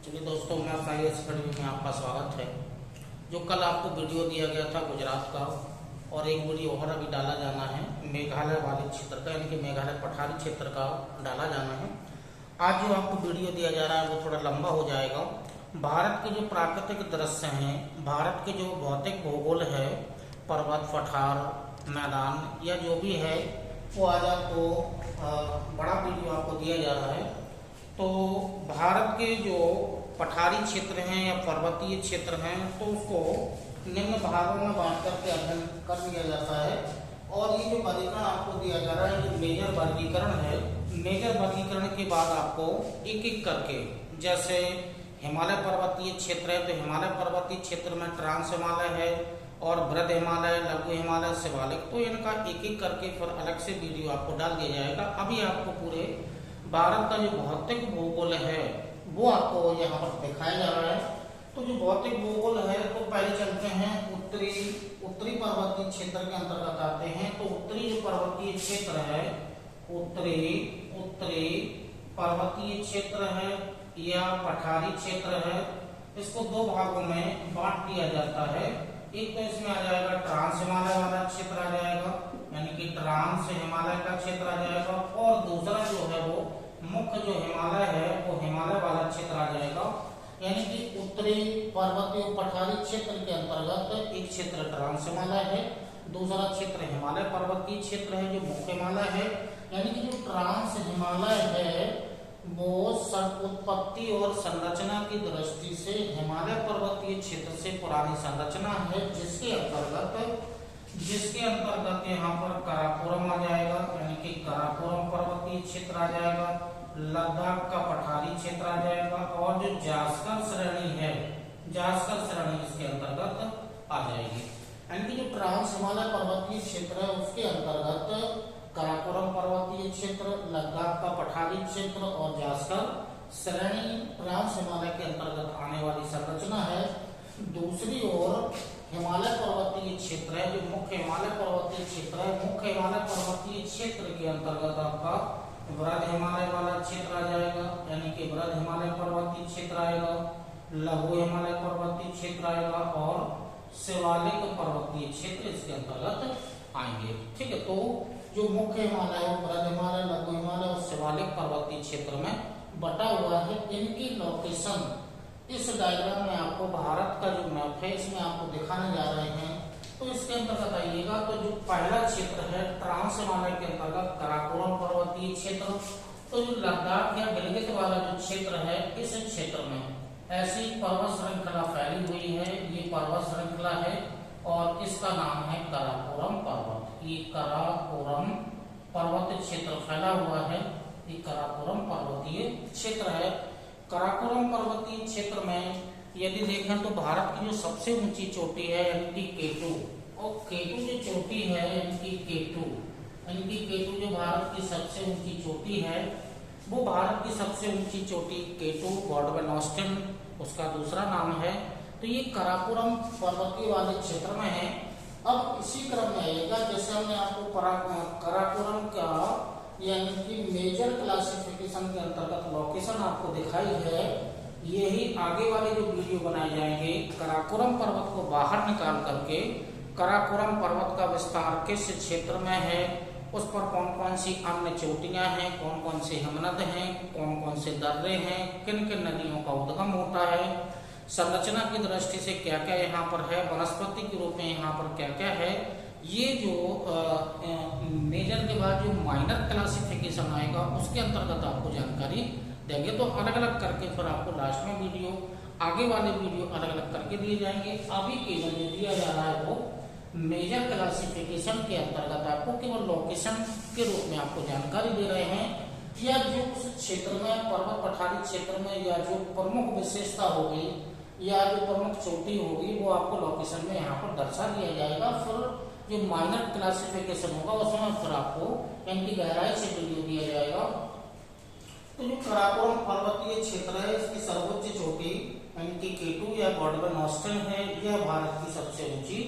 चलिए दोस्तों, मैं IAS अकेडमी में आपका स्वागत है। जो कल आपको वीडियो दिया गया था गुजरात का, और एक वीडियो और अभी डाला जाना है मेघालय वाले क्षेत्र का, यानी कि मेघालय पठारी क्षेत्र का डाला जाना है। आज जो आपको वीडियो दिया जा रहा है वो थोड़ा लंबा हो जाएगा। भारत के जो प्राकृतिक दृश्य हैं, भारत के जो भौतिक भूगोल है, पर्वत, पठार, मैदान या जो भी है, वो आज आपको बड़ा वीडियो आपको दिया जा रहा है। तो भारत के जो पठारी क्षेत्र हैं या पर्वतीय क्षेत्र हैं, तो उसको निम्न भागों में बांट करके अध्ययन कर लिया जाता है। और ये जो वर्गीकरण आपको दिया जा रहा है, ये मेजर वर्गीकरण है। मेजर वर्गीकरण के बाद आपको एक एक करके, जैसे हिमालय पर्वतीय क्षेत्र है तो हिमालय पर्वतीय क्षेत्र में ट्रांस हिमालय है और वृहद हिमालय, लघु हिमालय, शिवालिक, तो इनका एक एक करके फिर अलग से वीडियो आपको डाल दिया जाएगा। अभी आपको पूरे भारत का जो भौतिक भूगोल है वो आपको यहाँ पर दिखाया जा रहा है। तो जो भौतिक भूगोल है, तो पहले चलते हैं उत्तरी पर्वतीय क्षेत्र के अंतर्गत आते हैं। तो उत्तरी जो पर्वतीय क्षेत्र है, उत्तरी पर्वतीय क्षेत्र है या पठारी क्षेत्र है, इसको दो भागों में बांट दिया जाता है। एक तो इसमें आ जाएगा ट्रांस हिमालय वाला क्षेत्र आ जाएगा, यानी कि ट्रांस हिमालय का क्षेत्र आ जाएगा, और दूसरा जो है वो मुख्य जो हिमालय है वो हिमालय वाला क्षेत्र आ जाएगा। यानी कि उत्तरी पर्वतीय पठारी क्षेत्र के अंतर्गत एक क्षेत्र ट्रांस हिमालय है, दूसरा क्षेत्र हिमालय पर्वतीय क्षेत्र है जो मुख्य हिमालय है। यानी कि जो ट्रांस हिमालय है वो उत्पत्ति और संरचना की दृष्टि से हिमालय पर्वतीय क्षेत्र से पुरानी संरचना है, जिसके अंतर्गत यहाँ पर काराकोरम आ जाएगा, यानी कि काराकोरम पर्वतीय क्षेत्र आ जाएगा, लद्दाख का पठारी क्षेत्र आ जाएगा, और जो जास्कर श्रेणी है, जास्कर श्रेणी इसके अंतर्गत आ जाएगी। यानी कि जो ट्रांस हिमालय पर्वतीय क्षेत्र है उसके अंतर्गत काराकोरम पर्वतीय क्षेत्र, लद्दाख का पठारी क्षेत्र और जास्कर श्रेणी ट्रांस हिमालय के अंतर्गत आने वाली संरचना है। दूसरी ओर हिमालय पर्वतीय क्षेत्र है जो मुख्य हिमालय पर्वतीय क्षेत्र है। मुख्य हिमालय पर्वतीय क्षेत्र के अंतर्गत आपका वृहद हिमालय वाला क्षेत्र आ जाएगा, यानी कि वृहद हिमालय पर्वतीय क्षेत्र आएगा, लघु हिमालय पर्वतीय क्षेत्र आएगा और शिवालिक पर्वतीय क्षेत्र इसके अंतर्गत आएंगे। ठीक है, तो जो मुख्य हिमालय है, वृहद हिमालय, लघु हिमालय और शिवालिक पर्वतीय क्षेत्र में बटा हुआ है। इनकी लोकेशन इस डायग्राम में आपको भारत का जो मैप है इसमें आपको दिखाने जा रहे हैं। तो इसके अंतर्गत आइएगा, तो जो पहला क्षेत्र है ट्रांस हिमालय के अंतर्गत काराकोरम पर्वतीय क्षेत्र, तो जो लद्दाख या गिलगित वाला जो क्षेत्र है, इस क्षेत्र में ऐसी पर्वत श्रृंखला फैली हुई है। ये पर्वत श्रृंखला है और इसका नाम है काराकोरम पर्वत। ये काराकोरम पर्वत क्षेत्र फैला हुआ है, ये काराकोरम पर्वतीय क्षेत्र है। काराकोरम पर्वतीय क्षेत्र में यदि देखें तो भारत की जो सबसे ऊंची चोटी है, यानी कि केटू, और केटू जो चोटी है यानी कि केटू जो भारत की सबसे ऊंची चोटी है, वो भारत की सबसे ऊंची चोटी केटू गॉडवन ऑस्टिन उसका दूसरा नाम है। तो ये काराकोरम पर्वतीय वाले क्षेत्र में है। अब इसी क्रम में आएगा, जैसे हमने आपको काराकोरम का यानी कि मेजर क्लासिफिकेशन के अंतर्गत लोकेशन आपको दिखाई है, यही आगे वाले जो वीडियो बनाए जाएंगे काराकोरम पर्वत को बाहर निकाल करके काराकोरम पर्वत का विस्तार किस क्षेत्र में है, उस पर कौन कौन सी अन्य चोटियां हैं, कौन कौन से हिमनद हैं, कौन कौन से दर्रे हैं, किन किन नदियों का उद्गम होता है, संरचना की दृष्टि से क्या क्या यहाँ पर है, वनस्पति के रूप में यहाँ पर क्या क्या है। ये जो मेजर के बाद जो माइनर क्लासिफिकेशन आएगा उसके अंतर्गत आपको जानकारी देंगे। तो अलग अलग करके फिर आपको लास्ट में वीडियो, आगे वाले वीडियो अलग अलग करके दिए जाएंगे। अभी केवल जो दिया जा रहा है वो मेजर क्लासिफिकेशन के अंतर्गत आपको केवल लोकेशन के रूप में आपको जानकारी दे रहे हैं, या जो उस क्षेत्र में पर्वत पठारी क्षेत्र में या जो प्रमुख विशेषता होगी या जो प्रमुख चोटी होगी वो आपको लोकेशन में यहाँ पर दर्शा दिया जाएगा। फिर जो माइनर क्लासिफिकेशन होगा उसमें फिर आपको इनकी गहराई से वीडियो दिया जाएगा। तो जो काराकोरम पर्वतीय क्षेत्र है इसकी सर्वोच्च चोटी यानी कि केटू या गॉडवन ऑस्टिन है, यह भारत की सबसे ऊंची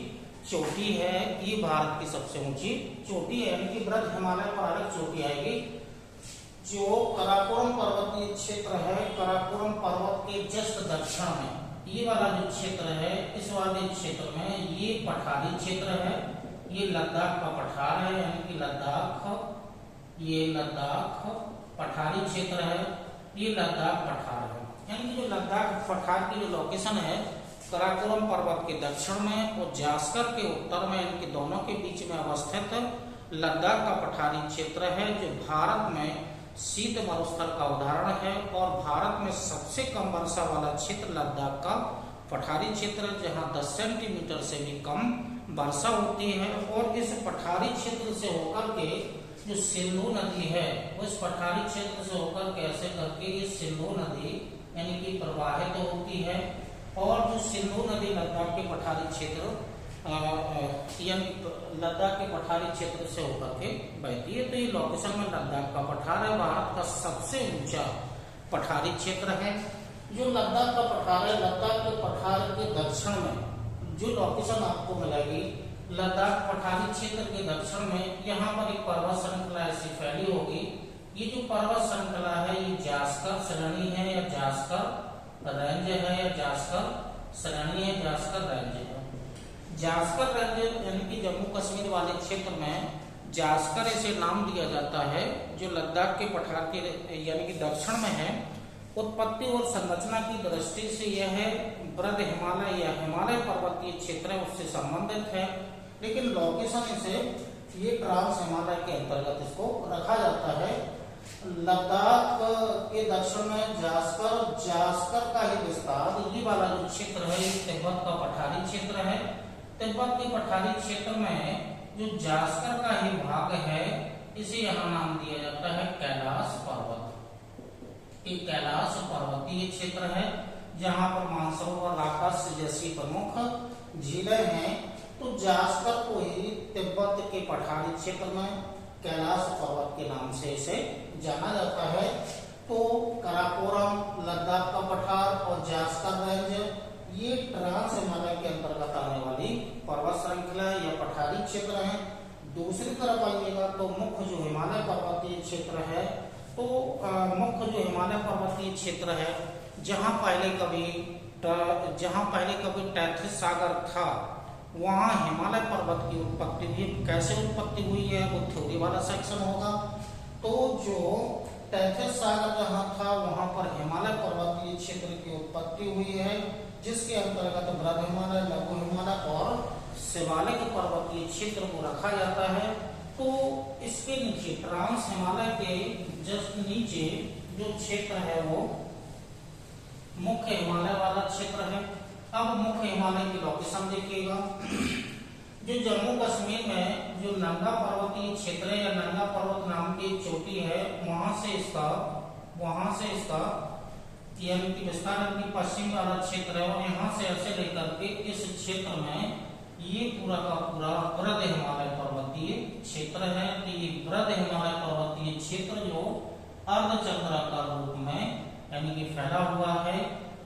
चोटी है। ये भारत की सबसे ऊंची चोटी है, यानी कि वृहद हिमालय पर अलग चोटी आएगी। जो काराकोरम पर्वतीय पर्वतीय क्षेत्र है काराकोरम पर्वत के जस्ट दक्षिण में, ये वाला जो क्षेत्र है, इस वाले क्षेत्र में ये पठारी क्षेत्र है, ये लद्दाख का पठार है, यानी कि लद्दाख, ये लद्दाख पठारी क्षेत्र है, ये लद्दाख पठार है। यानी कि जो लद्दाख पठार की जो लोकेशन है काराकोरम पर्वत के दक्षिण में और जास्कर के उत्तर में, इनके दोनों के बीच में अवस्थित लद्दाख का पठारी क्षेत्र है, जो भारत में शीत मरुस्थल का उदाहरण है और भारत में सबसे कम वर्षा वाला क्षेत्र लद्दाख का पठारी क्षेत्र, जहां 10 सेंटीमीटर से भी कम वर्षा होती है। और इस पठारी क्षेत्र से होकर के जो सिंधु नदी है, वो इस पठारी क्षेत्र से होकर के ऐसे करके ये सिंधु नदी यानी कि प्रवाहित तो होती है। और जो सिंधु नदी लद्दाख के पठारी क्षेत्र यानी लद्दाख के पठारी क्षेत्र से होकर के बहती है। तो ये लोकेशन में लद्दाख का पठार है, भारत का सबसे ऊंचा पठारी क्षेत्र है। जो लद्दाख का पठार है, लद्दाख के पठार के दक्षिण में जो लोकेशन आपको मिलेगी, लद्दाख पठारी क्षेत्र के दक्षिण में यहाँ पर एक पर्वत श्रृंखला ऐसी फैली होगी। ये जो पर्वत श्रृंखला है ये जास्कर श्रेणी है या जास्कर रेंज है या जास्कर श्रेणी है, जास्कर रेंज है। जास्कर रेंज यानी कि जम्मू कश्मीर वाले क्षेत्र में जास्कर ऐसे नाम दिया जाता है, जो लद्दाख के पठार के यानी कि दक्षिण में है। उत्पत्ति और संरचना की दृष्टि से यह है वृद्ध हिमालय या हिमालय पर्वतीय क्षेत्र है, उससे संबंधित है, लेकिन लोकेशन इसे ये ट्रांस हिमालय के अंतर्गत इसको रखा जाता है। लद्दाख के दक्षिण में जास्कर का ही विस्तार, ये वाला जो क्षेत्र है ये तिब्बत का पठारी क्षेत्र है। तिब्बत के पठारी क्षेत्र में जो जास्कर का ही भाग है, इसे यहाँ नाम दिया जाता है कैलाश पर्वत। एक कैलाश पर्वतीय क्षेत्र है जहाँ पर मानसरोवर, राकस जैसी प्रमुख झीलें हैं। तो जास्कर को ही तिब्बत के पठारी क्षेत्र में कैलाश पर्वत के नाम से इसे जाना जाता है। तो काराकोरम, लद्दाख का पठार और जास्कर रेंज ये ट्रांस हिमालय के अंतर्गत आने वाली पर्वत श्रृंखला या पठारी क्षेत्र है। दूसरी तरफ आइएगा तो मुख्य जो हिमालय पर्वतीय क्षेत्र है, तो मुख्य जो हिमालय पर्वतीय क्षेत्र है जहाँ पहले कभी टैथिस सागर था, वहाँ हिमालय पर्वत की उत्पत्ति हुई। कैसे उत्पत्ति हुई है वो थ्योरी वाला सेक्शन होगा। तो जो टैथिस सागर जहाँ था वहाँ पर हिमालय पर्वतीय क्षेत्र की उत्पत्ति हुई है, जिसके अंतर्गत बृहद हिमालय, लघु हिमालय और शिवालिक पर्वतीय क्षेत्र को रखा जाता है। तो इसके नीचे ट्रांस हिमालय के जस्ट नीचे जो क्षेत्र है वो मुख्य हिमालय वाला क्षेत्र है। अब मुख्य हिमालय की लोकेशन देखिएगा। जो जम्मू कश्मीर में जो नंगा पर्वतीय क्षेत्र है या नंगा पर्वत नाम की चोटी है, वहां से इसका यानी कि विस्तार की पश्चिम वाला क्षेत्र है और यहाँ से ऐसे लेकर के इस क्षेत्र में ये पूरा का पूरा वृहद हिमालय पर्वतीय क्षेत्र है। तो ये वृहद हिमालय पर्वतीय क्षेत्र जो अर्धचंद्राकार रूप में यानी कि फैला हुआ है,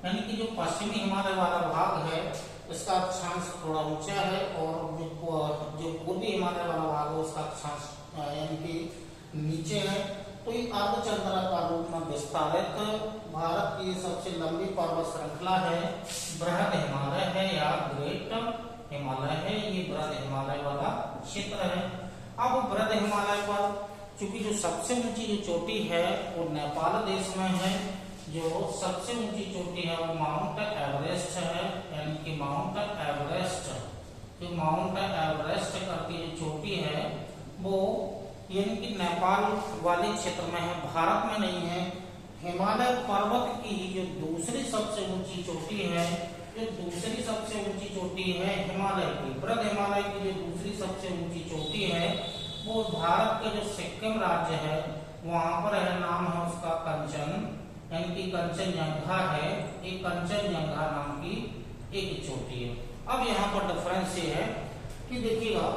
यानी कि जो पश्चिमी हिमालय वाला भाग है इसका अक्षांश थोड़ा ऊंचा है और जो पूर्वी हिमालय वाला भाग है उसका अक्षांश यानी कि नीचे है। तो ये अर्धचंद्राकार रूप में विस्तारित भारत की सबसे लंबी पर्वत श्रृंखला है, बृहद हिमालय है या ग्रेट हिमालय है। ये बृहद हिमालय वाला क्षेत्र है। अब बृहद हिमालय पर चूंकि जो सबसे ऊंची जो चोटी है वो नेपाल देश में है। जो सबसे ऊंची चोटी है वो माउंट एवरेस्ट है, यानी कि माउंट एवरेस्ट। जो माउंट एवरेस्ट करके जो चोटी है वो यानी कि नेपाल वाले क्षेत्र में है, भारत में नहीं है। हिमालय पर्वत की जो दूसरी सबसे ऊंची चोटी है, जो दूसरी सबसे ऊंची चोटी है हिमालय की, बृहद हिमालय की जो दूसरी सबसे ऊंची चोटी है वो भारत के जो सिक्किम राज्य है वहां पर है, नाम है उसका कंचन, यानी कि कंचनजंगा है। एक कंचनजंगा नाम की एक चोटी है। अब यहाँ पर डिफरेंस ये है कि देखिएगा,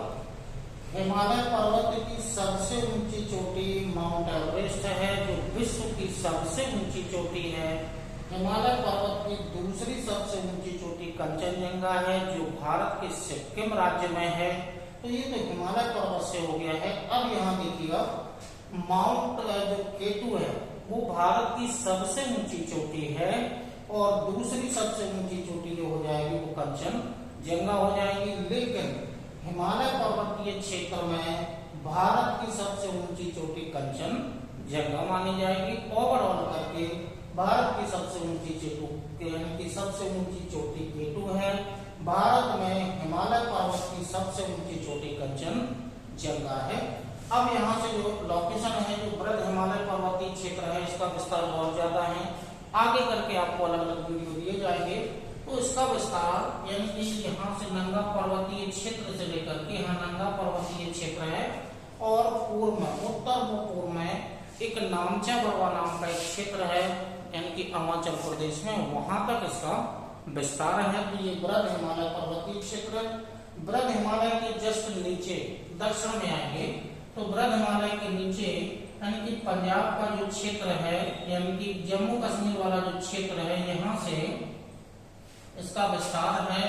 हिमालय पर्वत की सबसे ऊंची चोटी माउंट एवरेस्ट है जो विश्व की सबसे ऊंची चोटी है। हिमालय पर्वत की दूसरी सबसे ऊंची चोटी कंचनजंगा है जो भारत के सिक्किम राज्य में है। तो ये तो हिमालय पर्वत से हो गया है। अब यहाँ देखिएगा माउंट जो केटू है, वो भारत की सबसे ऊंची चोटी है, और दूसरी सबसे ऊंची चोटी जो हो जाएगी वो कंचनजंगा हो जाएगी। लेकिन हिमालय पर्वतीय क्षेत्र में भारत की सबसे ऊंची चोटी कंचनजंगा मानी जाएगी। ओवरऑल करके भारत की सबसे ऊंची चोटी K2 है। भारत में हिमालय पर्वत की सबसे ऊंची चोटी कंचनजंगा है। अब यहाँ से जो लोकेशन है, जो बृहद हिमालय पर्वतीय क्षेत्र है, इसका विस्तार बहुत ज्यादा है। आगे करके आपको अलग अलग वीडियो दिए जाएंगे, तो इसका विस्तार यानी कि यहाँ से नंगा पर्वतीय क्षेत्र से लेकर के यहाँ नंगा पर्वतीय क्षेत्र है, और पूर्व में उत्तर व पूर्व में एक नामचा बरवा नाम का एक क्षेत्र है, यानी कि अरुणाचल प्रदेश में, वहां तक इसका विस्तार है। तो ये बृहद हिमालय पर्वतीय क्षेत्र, बृहद हिमालय के जस्ट नीचे दक्षिण में आएंगे, तो बृहद हिमालय के नीचे यानी कि पंजाब का जो क्षेत्र है, यानी कि जम्मू कश्मीर वाला जो क्षेत्र है, यहाँ से इसका विस्तार है,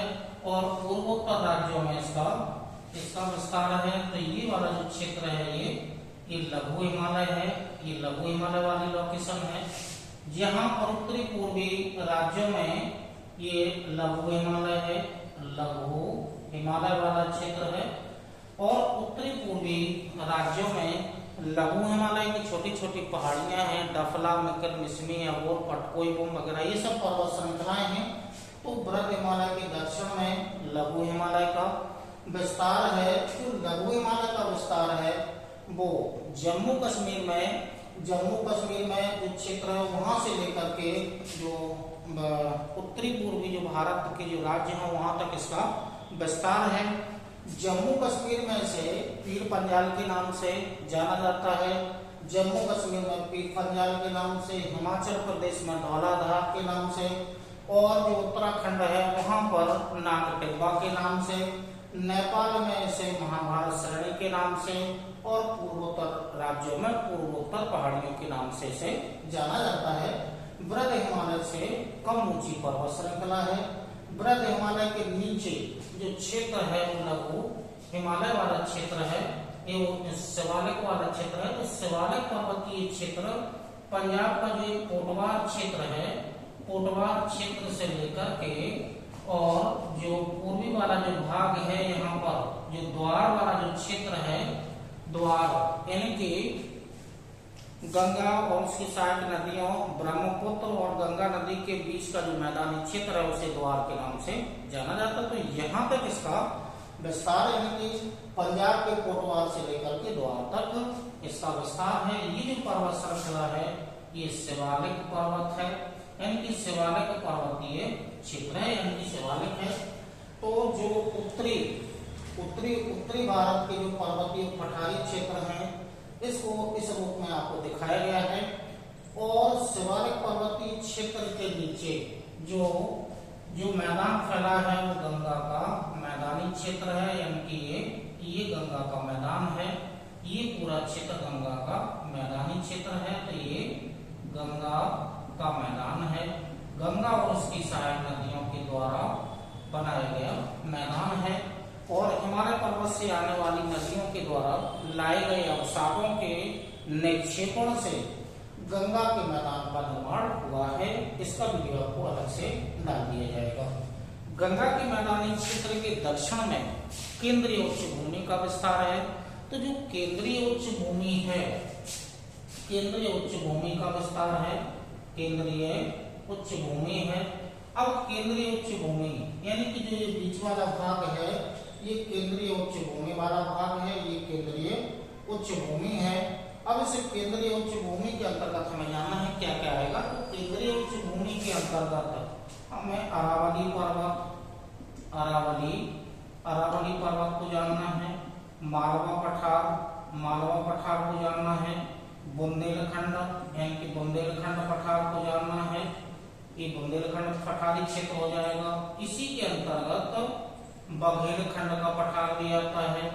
और पूर्वोत्तर राज्यों में इसका विस्तार है। तो ये वाला जो क्षेत्र है ये लघु हिमालय है, ये लघु हिमालय वाली लोकेशन है। जहाँ पर उत्तरी पूर्वी राज्यों में ये लघु हिमालय है, लघु हिमालय वाला क्षेत्र है, और उत्तरी पूर्वी राज्यों में लघु हिमालय की छोटी छोटी पहाड़ियां हैं, डफला, मिकर, मिसमी, अबोर, पटकोई, बुम वगैरह ये सब पर्वत श्रृंखलाएं हैं। तो बृहद हिमालय के दक्षिण में लघु हिमालय का विस्तार है। जो लघु हिमालय का विस्तार है वो जम्मू कश्मीर में जो क्षेत्र है वहां से लेकर के जो उत्तरी पूर्वी जो भारत के जो राज्य हैं वहां तक इसका विस्तार है। जम्मू कश्मीर में से पीर पंजाल के नाम से जाना जाता है, जम्मू कश्मीर में पीर पंजाल के नाम से, हिमाचल प्रदेश में धौलाधार के नाम से, और जो उत्तराखंड है वहां पर नाग टिब्बा के नाम से, नेपाल में इसे महाभारत श्रेणी के नाम से, और पूर्वोत्तर राज्यों में पूर्वोत्तर पहाड़ियों के नाम से इसे जाना जाता है। बृहद हिमालय से कम ऊंची पर्वत श्रृंखला है। बृहद हिमालय के नीचे जो क्षेत्र है वो लघु हिमालय वाला क्षेत्र है, ये शिवालिक वाला क्षेत्र है। तो शिवालिक पर्वतीय क्षेत्र पंजाब का जो पोटवार क्षेत्र है, पोटवार क्षेत्र से लेकर के और जो पूर्वी वाला जो भाग है, यहाँ पर जो द्वार वाला जो क्षेत्र है, द्वार यानी कि गंगा और उसकी सहायक नदियों ब्रह्मपुत्र और गंगा नदी के बीच का जो मैदानी क्षेत्र है उसे द्वार के नाम से जाना जाता है। तो यहाँ तक इसका विस्तार यानी कि पंजाब के कोटवार से लेकर के द्वार तक इसका विस्तार है। ये जो पर्वत श्रृंखला है ये शिवालिक पर्वत है, यानी कि शिवालिक पर्वतीय क्षेत्र है, यानी कि शिवालिक है। तो जो उत्तरी भारत के जो पर्वतीय पठारी क्षेत्र हैं इसको इस रूप में आपको दिखाया गया है। और शिवालिक पर्वतीय क्षेत्र के नीचे जो मैदान फैला है वो गंगा का मैदानी क्षेत्र है, यानी कि ये गंगा का मैदान है। ये पूरा क्षेत्र गंगा का मैदानी क्षेत्र है। तो ये गंगा का मैदान है, गंगा और उसकी सहायक नदियों के द्वारा बनाया गया मैदान है। और हिमालय पर्वत से आने वाली नदियों के द्वारा लाए गए अवसादों के निक्षेपण से गंगा के मैदान का निर्माण हुआ है। इसका वीडियो आपको अलग से डाल दिया जाएगा। गंगा के मैदानी क्षेत्र के दक्षिण में केंद्रीय उच्च भूमि का विस्तार है। तो जो केंद्रीय उच्च भूमि है, केंद्रीय उच्च भूमि का विस्तार है, केंद्रीय उच्च भूमि है। अब केंद्रीय उच्च भूमि यानी कि जो ये बीच वाला भाग है ये केंद्रीय उच्च भूमि वाला भाग है, ये केंद्रीय उच्च भूमि है। अब इस केंद्रीय उच्च भूमि के अंतर्गत हमें जानना है क्या क्या आएगा। तो केंद्रीय उच्च भूमि के अंतर्गत हमें अरावली पर्वत को जानना है, मालवा पठार को जानना है, बुंदेलखंड यानी कि बुंदेलखंड पठार को जानना है। ये बुंदेलखंड पठारी क्षेत्र हो जाएगा। इसी के अंतर्गत बघेलखंड का पठार भी आता है,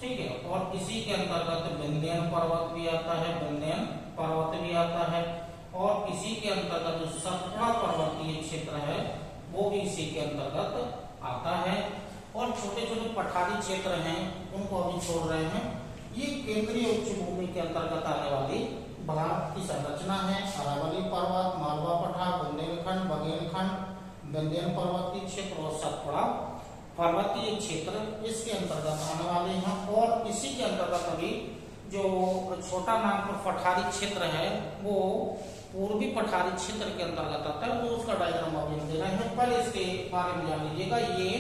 ठीक है। और इसी के अंतर्गत विंध्यन पर्वत भी आता है, विंध्यन पर्वत भी आता है। और इसी के अंतर्गत जो सतपुड़ा पर्वतीय क्षेत्र है वो भी इसी के अंतर्गत आता है। और छोटे छोटे पठारी क्षेत्र हैं उनको अभी छोड़ रहे हैं। ये केंद्रीय उच्च भूमि के अंतर्गत आने वाली भारत की संरचना है अरावली पर्वत, मालवा पठार, बुंदेलखंड, बघेलखंड, विंध्य पर्वतीय क्षेत्र और सतपुड़ा पर्वतीय क्षेत्र इसके अंतर्गत आने वाले हैं। और इसी के अंतर्गत अभी जो छोटा नागपुर पठारी क्षेत्र है वो पूर्वी पठारी क्षेत्र के अंतर्गत आता है, तो उसका डायग्राम अभी हम दे रहे हैं। पहले इसके बारे में जान लीजिएगा। ये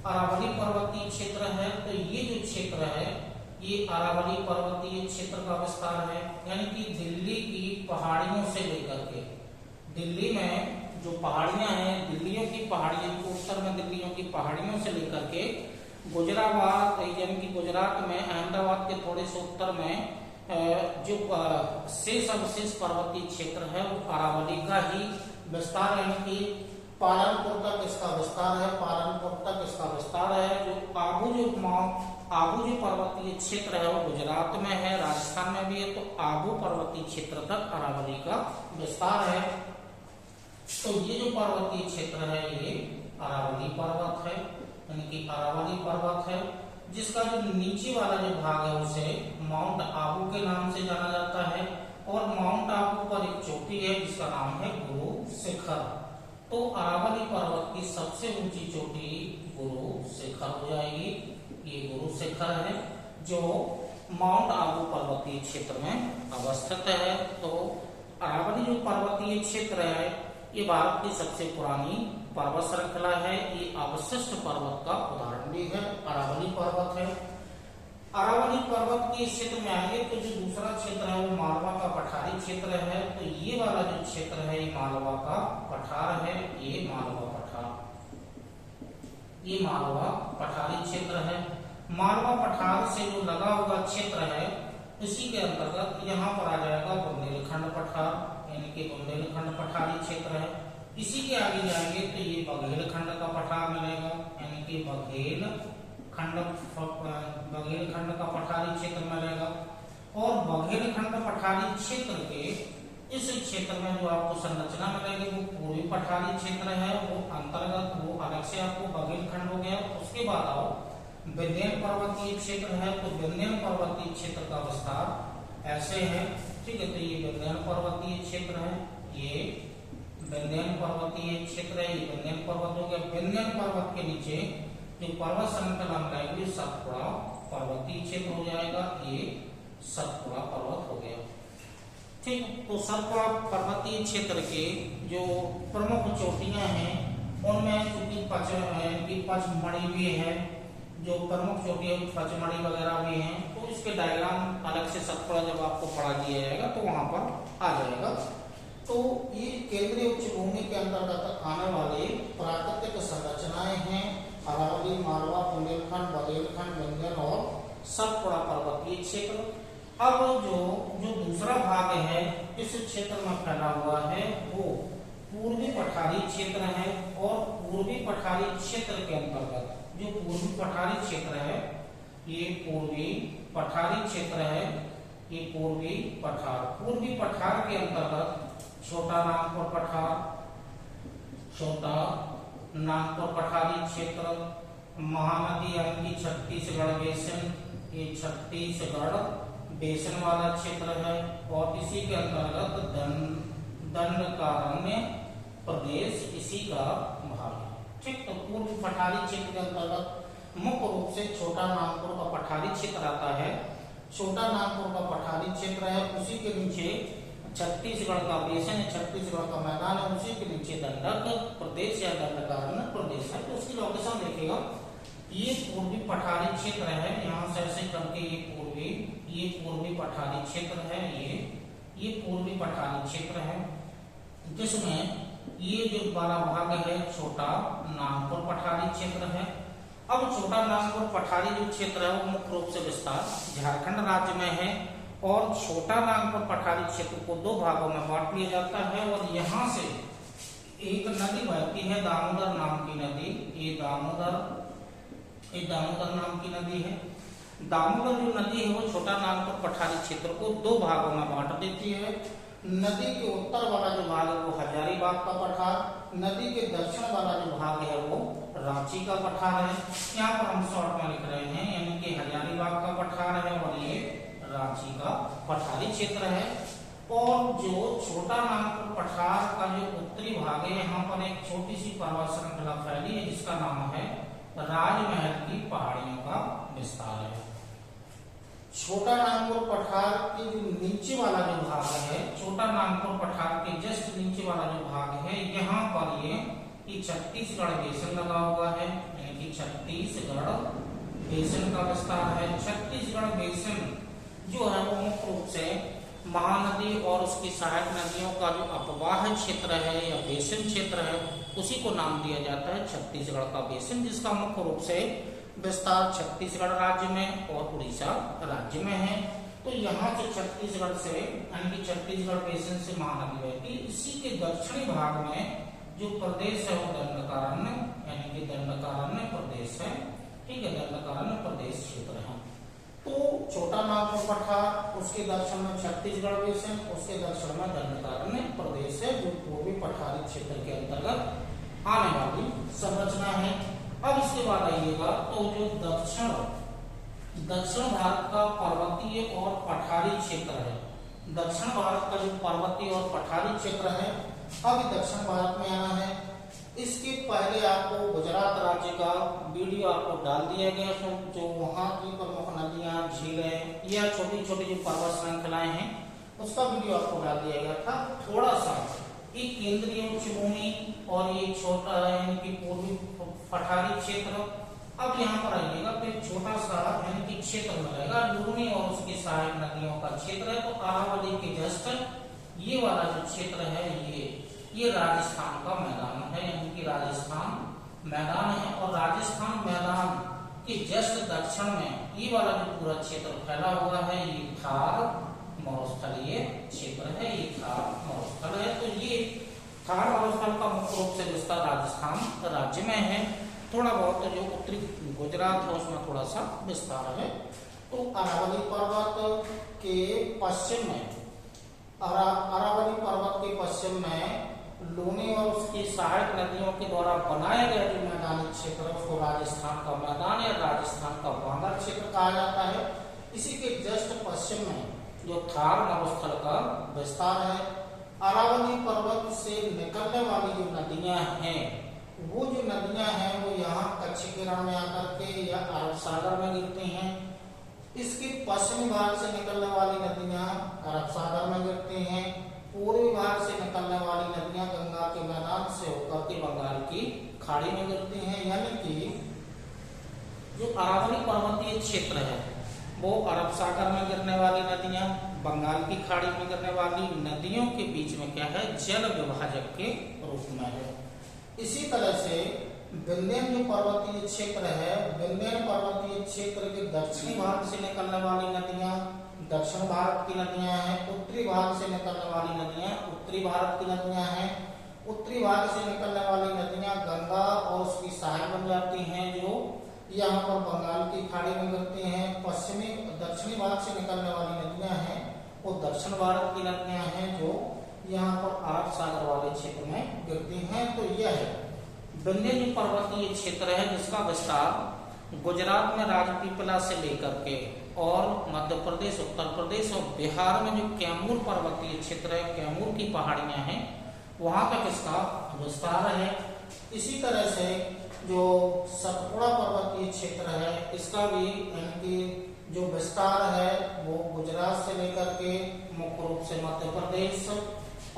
अरावली पर्वतीय क्षेत्र है, तो ये जो क्षेत्र है ये अरावली पर्वतीय क्षेत्र का विस्तार है, यानी कि दिल्ली की पहाड़ियों से लेकर के दिल्ली में जो पहाड़ियां हैं, दिल्लियों की पहाड़ियों को उत्तर में दिल्लियों की पहाड़ियों से लेकर के गुजरात यानी कि गुजरात में अहमदाबाद के थोड़े से उत्तर में जो शेष अवशेष पर्वतीय क्षेत्र है वो अरावली का ही विस्तार, यानी कि पालनपुर तक इसका विस्तार है, पालनपुर तक इसका विस्तार है। जो आबू जो पर्वतीय क्षेत्र है वो गुजरात में है, राजस्थान में भी है, तो आबू पर्वतीय क्षेत्र तक अरावली का विस्तार है। तो ये जो पर्वतीय क्षेत्र है ये अरावली पर्वत है, यानी कि अरावली पर्वत है, जिसका जो नीचे वाला जो भाग है उसे माउंट आबू के नाम से जाना जाता है। और माउंट आबू पर एक चोटी है जिसका नाम है गुरु शिखर। तो अरावली पर्वत की सबसे ऊंची चोटी गुरु शिखर हो जाएगी। ये गुरु शिखर है जो माउंट आबू पर्वतीय क्षेत्र में अवस्थित है। तो अरावली जो पर्वतीय क्षेत्र है ये भारत की सबसे पुरानी पर्वत श्रृंखला है। ये अवशिष्ट पर्वत का उदाहरण भी है, अरावली पर्वत है। अरावली पर्वत के क्षेत्र में आएंगे तो जो दूसरा क्षेत्र है वो मालवा का पठारी क्षेत्र है। तो ये वाला जो क्षेत्र है ये मालवा का पठार है, ये मालवा पठार, ये मालवा पठारी क्षेत्र है। मालवा पठार से जो लगा हुआ क्षेत्र है इसी के अंतर्गत यहाँ पर आ जाएगा बुंदेलखंड पठार, यानी कि बुंदेलखंड पठारी क्षेत्र है। इसी के आगे जाएंगे तो ये बघेलखंड का पठार मिलेगा, यानी कि बघेलखंड का पठारी क्षेत्र मिलेगा। और बघेलखंड पठारी क्षेत्र के इस क्षेत्र में जो आपको संरचना मिलेगी वो पूर्वी पठारी क्षेत्र है, वो अंतर्गत वो अलग से आपको बघेलखंड हो गया। उसके बाद आओ विंध्य पर्वतीय क्षेत्र है, तो विंध्य पर्वतीय क्षेत्र का विस्तार ऐसे है, ठीक है। तो ये विंध्य पर्वतीय क्षेत्र है, ये विंध्य पर्वतीय क्षेत्र है, ये विंध्य पर्वत हो गया। विंध्य पर्वत के नीचे जो पर्वत श्रृंखला मिलेगी सतपुड़ा पर्वतीय क्षेत्र हो जाएगा, ये सतपुड़ा पर्वत हो गया, ठीक। तो सतपुड़ा पर्वतीय क्षेत्र के जो प्रमुख चोटियां हैं उनमें चूंकि पचमढ़ी भी है, जो प्रमुख चोटी है पचमढ़ी वगैरह भी हैं, तो इसके डायग्राम अलग से सतपुड़ा जब आपको पढ़ा दिया जाएगा तो वहां पर आ जाएगा। तो ये केंद्रीय उच्च भूमि के अंतर्गत आने वाले प्राकृतिक संरचनाएं हैं अरावली, मालवा, बुंदेलखंड, बघेलखंड, विंध्य और सतपुड़ा पर्वतीय क्षेत्र। अब जो दूसरा भाग है इस क्षेत्र में फैला हुआ है वो पूर्वी पठारी क्षेत्र है। और पूर्वी पठारी क्षेत्र के अंतर्गत जो पूर्वी पठारी क्षेत्र है ये पूर्वी पठारी क्षेत्र है, ये पूर्वी पठार के अंतर्गत छोटा नागपुर पठार, छोटा नागपुर पठारी क्षेत्र, महानदी यानी कि छत्तीसगढ़ बेसिन, ये छत्तीसगढ़ बेसिन वाला क्षेत्र है। और इसी के अंतर्गत दंडकारण्य प्रदेश इसी का भाग है, ठीक। तो पूर्व पठारी क्षेत्र के अंतर्गत मुख्य रूप से छोटा नागपुर का पठारी क्षेत्र आता है। छोटा नागपुर का पठारी क्षेत्र है, उसी के नीचे छत्तीसगढ़ का बेसिन, छत्तीसगढ़ का मैदान है, उसी के नीचे दंडक प्रदेश या दंडकारण्य प्रदेश है। तो उसकी लोकेशन देखिएगा, ये पूर्वी पठारी क्षेत्र है, यहाँ से ऐसे करके ये पूर्वी पठारी क्षेत्र है, ये पूर्वी पठारी क्षेत्र है, जिसमें ये जो बड़ा भाग है छोटा नागपुर पठारी क्षेत्र है। अब छोटा नागपुर पठारी जो क्षेत्र है वो मुख्य रूप से विस्तार झारखंड राज्य में है। और छोटा नागपुर पठारी क्षेत्र को दो भागों में बांट लिया जाता है। और यहाँ से एक नदी बहती है दामोदर नाम की नदी, ये दामोदर नाम की नदी है। दामोदर जो नदी है वो छोटा नागपुर पठारी क्षेत्र को दो भागों में बांट देती है। नदी के उत्तर वाला जो भाग है वो हजारीबाग का पठार, नदी के दक्षिण वाला जो भाग है वो रांची का पठार है। यहाँ पर हम शॉर्ट में लिख रहे हैं, यानी कि हजारीबाग का पठार है और ये रांची का पठारी क्षेत्र है। और जो छोटा नागपुर पठार का जो उत्तरी भाग है, यहाँ पर एक छोटी सी पर्वत श्रृंखला फैली है जिसका नाम है राजमहल की पहाड़ियों का विस्तार है। छोटा नागपुर पठार के जो नीचे वाला जो भाग है, छोटा नागपुर पठार के जस्ट नीचे वाला जो भाग है, यहाँ पर ये छत्तीसगढ़ बेसिन लगा हुआ है, यानी कि छत्तीसगढ़ बेसिन का विस्तार है। छत्तीसगढ़ बेसिन जो है वो मुख्य रूप से महानदी और उसकी सहायक नदियों का जो अपवाह क्षेत्र है या बेसिन क्षेत्र है, उसी को नाम दिया जाता है छत्तीसगढ़ का बेसिन, जिसका मुख्य रूप से विस्तार छत्तीसगढ़ राज्य में और उड़ीसा राज्य में है। तो यहाँ से छत्तीसगढ़ से यानी कि छत्तीसगढ़ बेसिन से महानदी बहती, इसी के दक्षिणी भाग में जो प्रदेश है वो दंडकारण्य यानी कि दंडकारण्य प्रदेश है। ठीक है, दंडकारण्य प्रदेश क्षेत्र है। तो छोटा नागपुर पठार, उसके दक्षिण में छत्तीसगढ़ बेसिन, उसके दक्षिण में दंडकारण्य प्रदेश है, जो पूर्वी पठारी क्षेत्र के अंतर्गत आने वाली संरचना है। अब इसके बाद आइएगा तो जो दक्षिण भारत का पर्वतीय और पठारी क्षेत्र है, दक्षिण भारत का जो पर्वतीय और पठारी क्षेत्र है, अभी दक्षिण भारत में आना है। इसके पहले आपको गुजरात राज्य का वीडियो आपको डाल दिया गया, जो वहाँ की प्रमुख नदियां, झीलें या छोटी छोटी जो पर्वत श्रृंखलाएं हैं, उसका वीडियो आपको डाल दिया गया था। थोड़ा सा एक केंद्रीय उच्चभूमि और ये छोटा यानी कि पूर्वी पठारी क्षेत्र। अब यहाँ पर आइएगा तो एक छोटा सा यानी कि क्षेत्र मिलेगा, लूनी और उसकी सहायक नदियों का क्षेत्र है। तो अरावली के जस्ट ये वाला जो क्षेत्र है, ये राजस्थान का मैदान है, यानी कि राजस्थान मैदान है। और राजस्थान मैदान के जस्ट दक्षिण में ये वाला जो पूरा क्षेत्र फैला हुआ है, ये थार मरुस्थलीय क्षेत्र है, ये थार मरुस्थल है। तो ये थार मरुस्थल का मुख्य रूप से विस्तार राजस्थान राज्य में है। थोड़ा बहुत जो उत्तरी गुजरात है उसमें थोड़ा सा विस्तार है। तो अरावली पर्वत के पश्चिम में, अरावली पर्वत के पश्चिम में लूनी और उसकी सहायक नदियों के द्वारा बनाया गया जो मैदानी क्षेत्र है, उसको राजस्थान का मैदान या राजस्थान का बांगर क्षेत्र कहा जाता है। इसी के जस्ट पश्चिम में जो थार मरुस्थल का विस्तार है। अरावली पर्वत से निकलने वाली जो नदियां हैं, वो जो नदियां हैं वो यहाँ कच्छ किरण में आकर के या अरब सागर में गिरती हैं। इसके पश्चिमी भाग से निकलने वाली नदियां अरब सागर में गिरती हैं। पूर्वी भाग से निकलने वाली नदियां गंगा के मैदान से होकर के बंगाल की खाड़ी में गिरती हैं। यानी कि जो अरावली पर्वतीय क्षेत्र है वो अरब सागर में गिरने वाली नदियां, बंगाल की खाड़ी में गिरने वाली नदियों के बीच में क्या है, जल विभाजक के रूप में है। इसी तरह से विंध्यन जो पर्वतीय क्षेत्र है, विंध्यन पर्वतीय क्षेत्र के दक्षिणी भाग से निकलने वाली नदियां दक्षिण भारत की नदियां हैं। उत्तरी भाग से निकलने वाली नदियां उत्तरी भारत की नदियां हैं। उत्तरी भाग से निकलने वाली नदियां गंगा और उसकी सहायक बन जाती हैं, जो यहाँ पर बंगाल की खाड़ी में गिरती हैं। पश्चिमी दक्षिणी भाग से निकलने वाली नदियां हैं वो दक्षिण भारत की नदियां हैं, जो यहाँ पर अरब सागर वाले क्षेत्र में गिरती हैं। तो यह विंध्य पर्वतीय क्षेत्र है जिसका विस्तार गुजरात में राजपीपला से लेकर के और मध्य प्रदेश, उत्तर प्रदेश और बिहार में जो कैमूर पर्वतीय क्षेत्र है, कैमूर की पहाड़ियां हैं, वहां तक इसका विस्तार है। इसी तरह से जो सतपुड़ा पर्वतीय क्षेत्र है, इसका भी यानी कि जो विस्तार है वो गुजरात से लेकर के मुख्य रूप से मध्य प्रदेश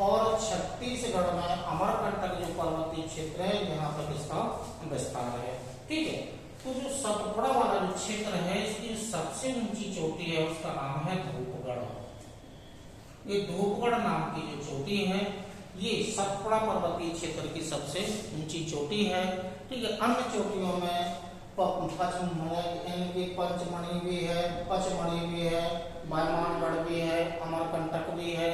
और छत्तीसगढ़ में अमरकंटक जो पर्वतीय क्षेत्र है, यहाँ तक इसका विस्तार है। ठीक है, तो जो सतपुड़ा वाला जो क्षेत्र है, इसकी सबसे ऊंची चोटी है उसका नाम है धूपगढ़। ये धूपगढ़ नाम की जो चोटी है, ये सतपुड़ा पर्वतीय क्षेत्र की सबसे ऊंची चोटी है। ठीक है, अन्य चोटियों में पंचमणि भी है, पचमणि भी है, बैमानगढ़ भी है, अमरकंटक भी है।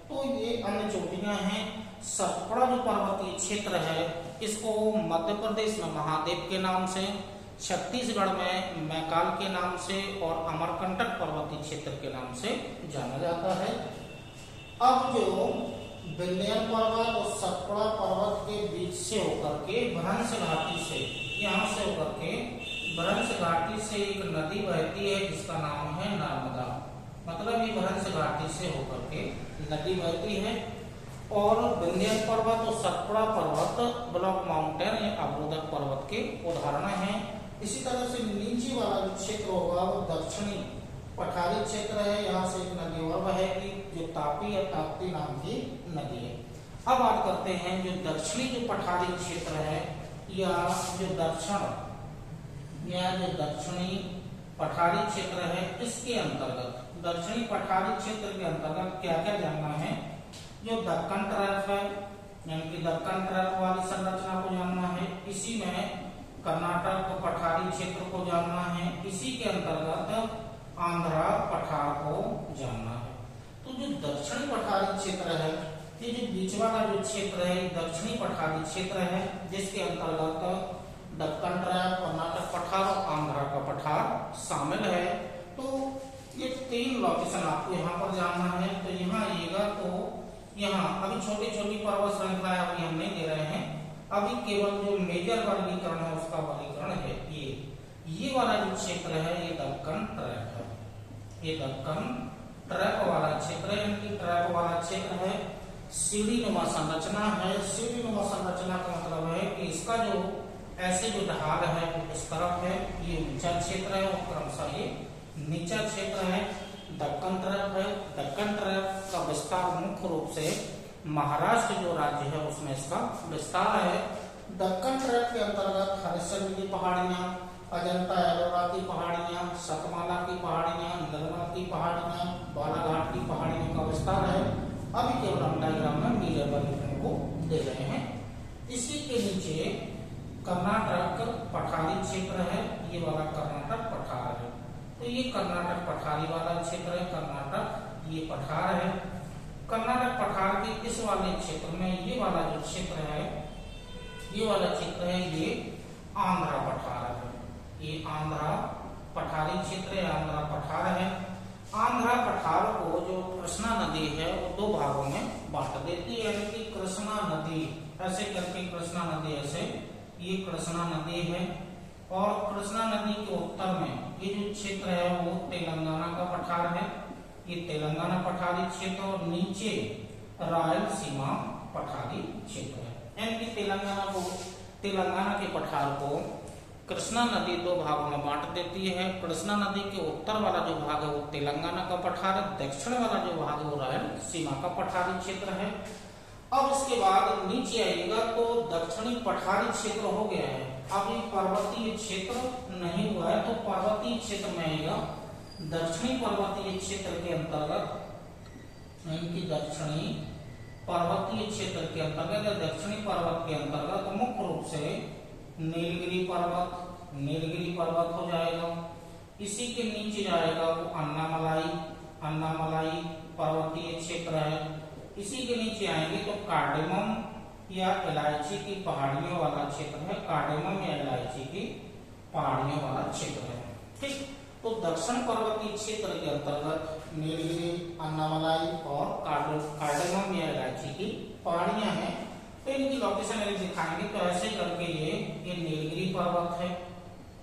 तो ये अन्य चोटियां हैं। सतपुड़ा जो पर्वतीय क्षेत्र है, इसको मध्य प्रदेश में महादेव के नाम से, छत्तीसगढ़ में मैकाल के नाम से और अमरकंटक पर्वतीय क्षेत्र के नाम से जाना जाता है। अब जो विंध्यन पर्वत और सतपुड़ा पर्वत के बीच से होकर के भ्रंश घाटी से, यहाँ से होकर के भ्रंश घाटी से एक नदी बहती है जिसका नाम है नर्मदा। मतलब ये भ्रंश घाटी से होकर के नदी बहती है। और विंध्य पर्वत और सतपुड़ा पर्वत ब्लॉक माउंटेन या अवरोधक पर्वत के उदाहरण हैं। इसी तरह से नीचे वाला जो क्षेत्र होगा वो दक्षिणी पठारी क्षेत्र है। यहाँ से एक नदी और बहेगी जो तापी या ताप्ती नाम की नदी है। अब बात करते हैं जो दक्षिणी जो पठारी क्षेत्र है या जो दक्षिणी पठारी क्षेत्र है, इसके अंतर्गत दक्षिणी पठारी क्षेत्र के अंतर्गत क्या क्या जानना है। जो दक्कन ट्रैप है यानी कि दक्कन ट्रैप वाली संरचना को जानना है। इसी में कर्नाटक पठारी क्षेत्र को जानना है। इसी के अंतर्गत आंध्रा पठार को जानना है। तो जो दक्षिणी पठारी क्षेत्र है, ये जो बीच वाला जो क्षेत्र है दक्षिणी पठारी क्षेत्र है, जिसके अंतर्गत दक्कन ट्रैप, कर्नाटक पठार और आंध्रा का पठार शामिल है। तो ये 3 लोकेशन आपको यहाँ पर जानना है। तो यहाँ आइएगा तो यहाँ अभी छोटी छोटी पर्वत श्रृंखलाएं अभी हम नहीं दे रहे हैं, अभी केवल जो मेजर वर्गीकरण है उसका वर्गीकरण है। ये वाला जो क्षेत्र है ये दक्कन ट्रैप है। ये दक्कन ट्रैप वाला क्षेत्र है, इनकी ट्रैप वाला क्षेत्र है। सीढ़ीनुमा संरचना है। सीढ़ीनुमा संरचना का मतलब है कि इसका जो ऐसे जो ढाल है वो इस तरफ है, ये ऊंचा क्षेत्र है और क्रमशः ये नीचा क्षेत्र है। दक्कन ट्रैप है। दक्कन ट्रैप का विस्तार मुख्य रूप से महाराष्ट्र जो राज्य है उसमें इसका विस्तार है। दक्कन ट्रैप के अंतर्गत हरिश्चंद्र की पहाड़ियां, अजंता एलोरा की पहाड़ियां, सतमाला की पहाड़ियां, नर्मदा की पहाड़ियां, बालाघाट की पहाड़ियों का विस्तार है। अभी केवल हम डायग्राम में नीले वर्गीकरण को दे रहे हैं। इसी के नीचे कर्नाटक पठारी क्षेत्र है। ये वाला कर्नाटक पठार है। तो ये कर्नाटक पठारी वाला क्षेत्र है। कर्नाटक ये पठार है। कर्नाटक पठार के इस वाले क्षेत्र में ये वाला जो क्षेत्र है, ये वाला क्षेत्र है ये आंध्रा पठार है। ये आंध्रा पठारी क्षेत्र है, आंध्रा पठार है। आंध्रा पठार को जो कृष्णा नदी है वो 2 भागों में बांट देती है। यानी कि कृष्णा नदी ऐसे करके कृष्णा नदी ऐसे, ये कृष्णा नदी है। और कृष्णा नदी के उत्तर में ये जो क्षेत्र है वो तेलंगाना का पठार है। ये तेलंगाना पठारी क्षेत्र और नीचे रायलसीमा पठारी क्षेत्र है। यानी कि तेलंगाना के पठार को कृष्णा नदी 2 भागों में बांट देती है। कृष्णा नदी के उत्तर वाला जो भाग है वो तेलंगाना का पठार है, दक्षिण वाला जो भाग है वो रायलसीमा का पठारी क्षेत्र है। अब इसके बाद नीचे आइएगा तो दक्षिणी पठारी क्षेत्र हो गया है। अब ये पर्वतीय क्षेत्र नहीं हुआ है, तो पर्वतीय क्षेत्र में आएगा दक्षिणी पर्वतीय क्षेत्र के अंतर्गत, यानी दक्षिणी पर्वतीय क्षेत्र के अंतर्गत दक्षिणी पर्वत के अंतर्गत मुख्य रूप से नीलगिरी पर्वत हो जाएगा। इसी के नीचे जाएगा वो अन्नामलाई पर्वतीय क्षेत्र है। इसी के नीचे आएंगे तो कार्डेमम या इलायची की पहाड़ियों वाला क्षेत्र है। कार्डेमम या इलायची की पहाड़ियों वाला क्षेत्र है। ठीक, तो दक्षिण पर्वतीय क्षेत्र के अंतर्गत नीलगिरी, अन्नामलाई और कार्डेमम या इलायची की पहाड़ियां हैं। तो इनकी लोकेशन अगर दिखाएंगे तो ऐसे करके ये नीलगिरी पर्वत है।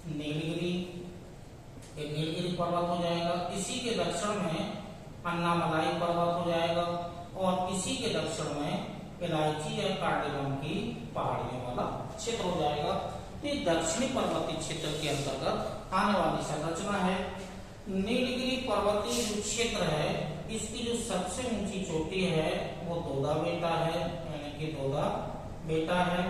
नीलगिरी पर्वत हो जाएगा। इसी के दक्षिण में अन्नामलाई पर्वत हो जाएगा और इसी के दक्षिण में इलायची या कार्डेमम की पहाड़ियों वाला क्षेत्र हो जाएगा। ये दक्षिणी पर्वतीय क्षेत्र के अंतर्गत आने वाली संरचना है। नीलगिरी पर्वतीय जो क्षेत्र है इसकी जो सबसे ऊंची चोटी है वो दोदा बेटा है, यानी कि दोदा बेटा है।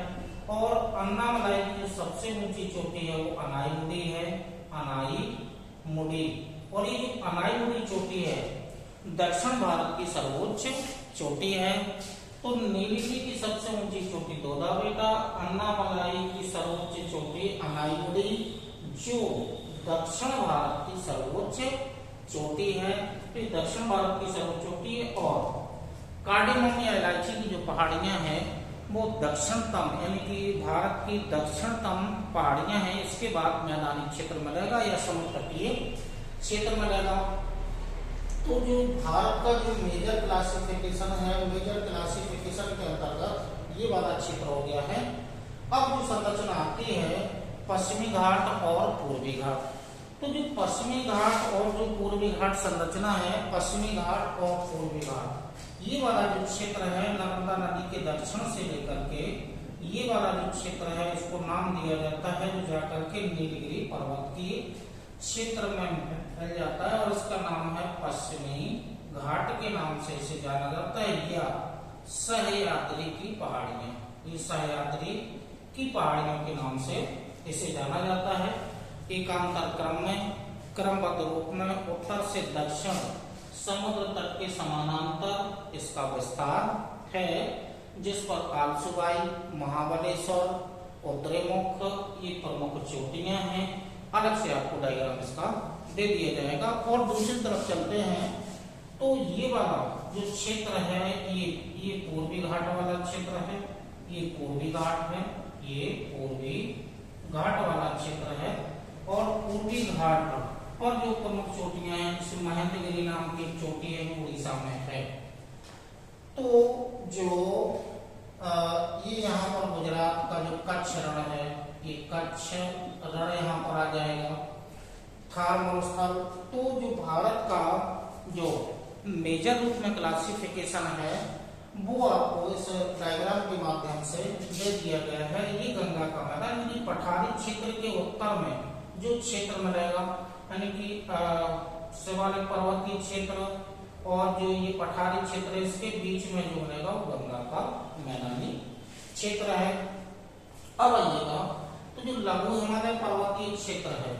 और अन्नामलाई की जो सबसे ऊंची चोटी है वो अनाईमुडी है, अनाईमुडी। और ये जो अनाईमुडी चोटी है दक्षिण भारत की सर्वोच्च चोटी है। तो नीलगिरी की सबसे ऊंची चोटी दोदा बेटा, अन्नामलाई की सर्वोच्च चोटी अनाईमुडी जो दक्षिण भारत की सर्वोच्च चोटी है। तो दक्षिण भारत की सर्वोच्च चोटी है। और कार्डेमम या इलायची की जो पहाड़ियां हैं वो दक्षिणतम, यानी कि भारत की दक्षिणतम पहाड़ियां हैं। इसके बाद मैदानी क्षेत्र में रहेगा या समुद्र तटीय क्षेत्र में रहेगा। तो जो भारत का जो मेजर क्लासिफिकेशन है, मेजर क्लासिफिकेशन के अंतर्गत ये वाला क्षेत्र हो गया है। अब जो संरचना आती है पश्चिमी घाट और पूर्वी घाट। तो जो पश्चिमी घाट और जो पूर्वी घाट संरचना है, पश्चिमी घाट और पूर्वी घाट, ये वाला जो क्षेत्र है नर्मदा नदी के दक्षिण से लेकर के ये वाला जो क्षेत्र है इसको नाम दिया जाता है जो जाकर के नीलगिरी पर्वत की क्षेत्र में फैल जाता है और इसका नाम है पश्चिमी घाट के नाम से इसे जाना जाता है, या सह्याद्री की पहाड़ियां, ये सह्याद्री की पहाड़ियों के नाम से इसे जाना जाता है। एकांतर क्रम में क्रमबद्ध रूप में उत्तर से दक्षिण समुद्र तट के समानांतर इसका विस्तार है, जिस पर कालसुबाई, महाबलेश्वर, उद्रेमुख ये प्रमुख चोटियां हैं। अलग से आपको डायग्राम इसका दे दिया जाएगा। और दूसरी तरफ चलते हैं तो ये वाला जो क्षेत्र है ये पूर्वी घाट वाला क्षेत्र है, ये पूर्वी घाट है, ये पूर्वी घाट वाला क्षेत्र है। और पूर्वी घाट पर जो प्रमुख चोटियां हैं, जैसे महेंद्रगिरी नाम की एक चोटी है उड़ीसा में है। तो जो ये यहाँ पर गुजरात का जो कच्छ रण है, ये कच्छ रण यहाँ पर आ जाएगा। थार मरुस्थल, तो जो भारत का जो मेजर रूप में क्लासिफिकेशन है वो आपको इस डायग्राम के माध्यम से दे दिया गया है। ये गंगा का मैदान यानी पठारी क्षेत्र के उत्तर में जो क्षेत्र में रहेगा, यानी कि शिवालिक पर्वतीय क्षेत्र और जो ये पठारी क्षेत्र है इसके बीच में जो रहेगा वो गंगा का मैदानी क्षेत्र है। अब आइएगा तो जो लघु हिमालय पर्वतीय क्षेत्र है,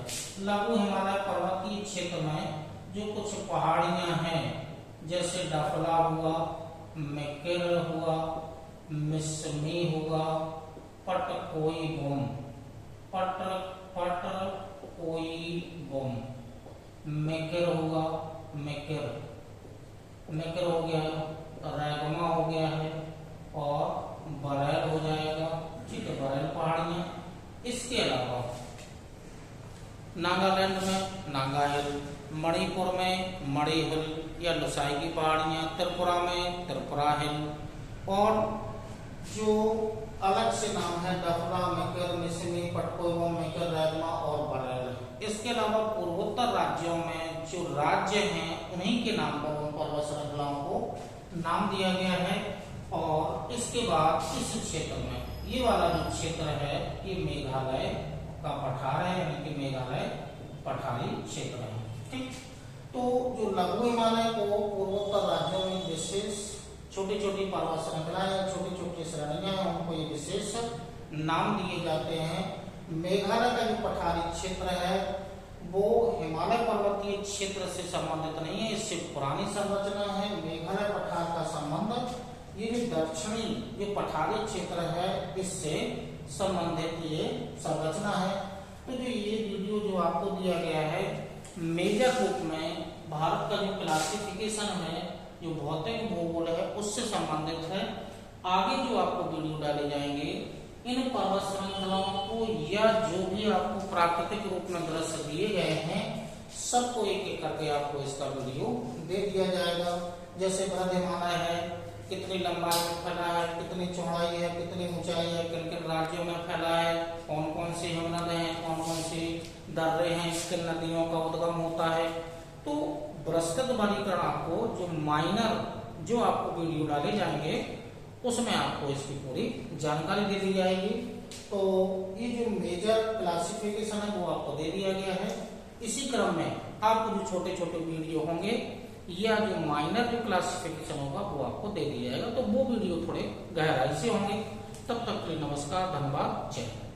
लघु हिमालय पर्वतीय क्षेत्र में जो कुछ पहाड़ियां हैं जैसे डफला हुआ, मेकेर हुआ, मिसमी हुआ, पटकोईबुम, पटकोईबुम, मेकेर हुआ, मेकेर हो गया, रैगमा हो गया है और बरेल हो जाएगा, ठीक है, बरेल पहाड़ियां। इसके अलावा नागालैंड में नागा हिल, मणिपुर में मणि हिल या लुसाई की पहाड़ियां, त्रिपुरा में त्रिपुरा हिल, और जो अलग से नाम है डफला, मेकेर, मिसमी, पटकोईबुम, मेकेर, रैगमा और बरेल। इसके अलावा पूर्वोत्तर राज्यों में जो राज्य हैं उन्हीं के नाम पर उन पर्वत श्रृंखलाओं को नाम दिया गया है। और इसके बाद इस क्षेत्र में ये वाला जो क्षेत्र है ये मेघालय का पठार है, यानी कि मेघालय पठारी क्षेत्र है, ठीक। तो जो लघु हिमालय को पूर्वोत्तर राज्यों में विशेष छोटी छोटी पर्वत श्रृंखलाएं या छोटी छोटी श्रेणियां हैं उनको ये विशेष नाम दिए जाते हैं। मेघालय का जो पठारी क्षेत्र है वो हिमालय पर्वतीय क्षेत्र से संबंधित नहीं है, इससे पुरानी संरचना है। मेघालय पठार का संबंध ये जो दक्षिणी जो पठारी क्षेत्र है इससे संबंधित ये संरचना है। तो जो ये वीडियो जो आपको दिया गया है मेजर रूप में भारत का जो क्लासिफिकेशन है, जो भौतिक भूगोल है उससे संबंधित है। आगे जो आपको वीडियो डाले जाएंगे इन पर्वत श्रृंखलाओं को या जो भी आपको प्राकृतिक रूप में दृश्य दिए गए हैं सबको एक एक करके आपको इसका वीडियो दे दिया जाएगा। जैसे बृहद हिमालय है, कितनी लंबाई में फैला है, कितनी चौड़ाई है, कितनी ऊंचाई है, किन किन राज्यों में फैला है, कौन कौन सी हिमनद हैं, कौन कौन सी दर्रे हैं, किन नदियों का उद्गम होता है। तो बृहस्पति वर्गीकरण आपको जो माइनर जो आपको वीडियो डाले जाएंगे उसमें आपको इसकी पूरी जानकारी दे दी जाएगी। तो ये जो मेजर क्लासिफिकेशन है वो आपको दे दिया गया है। इसी क्रम में आपको जो छोटे छोटे वीडियो होंगे या जो माइनर जो क्लासिफिकेशन होगा वो आपको दे दिया जाएगा। तो वो वीडियो थोड़े गहराई से होंगे। तब तक के लिए नमस्कार, धन्यवाद, जय हिंद।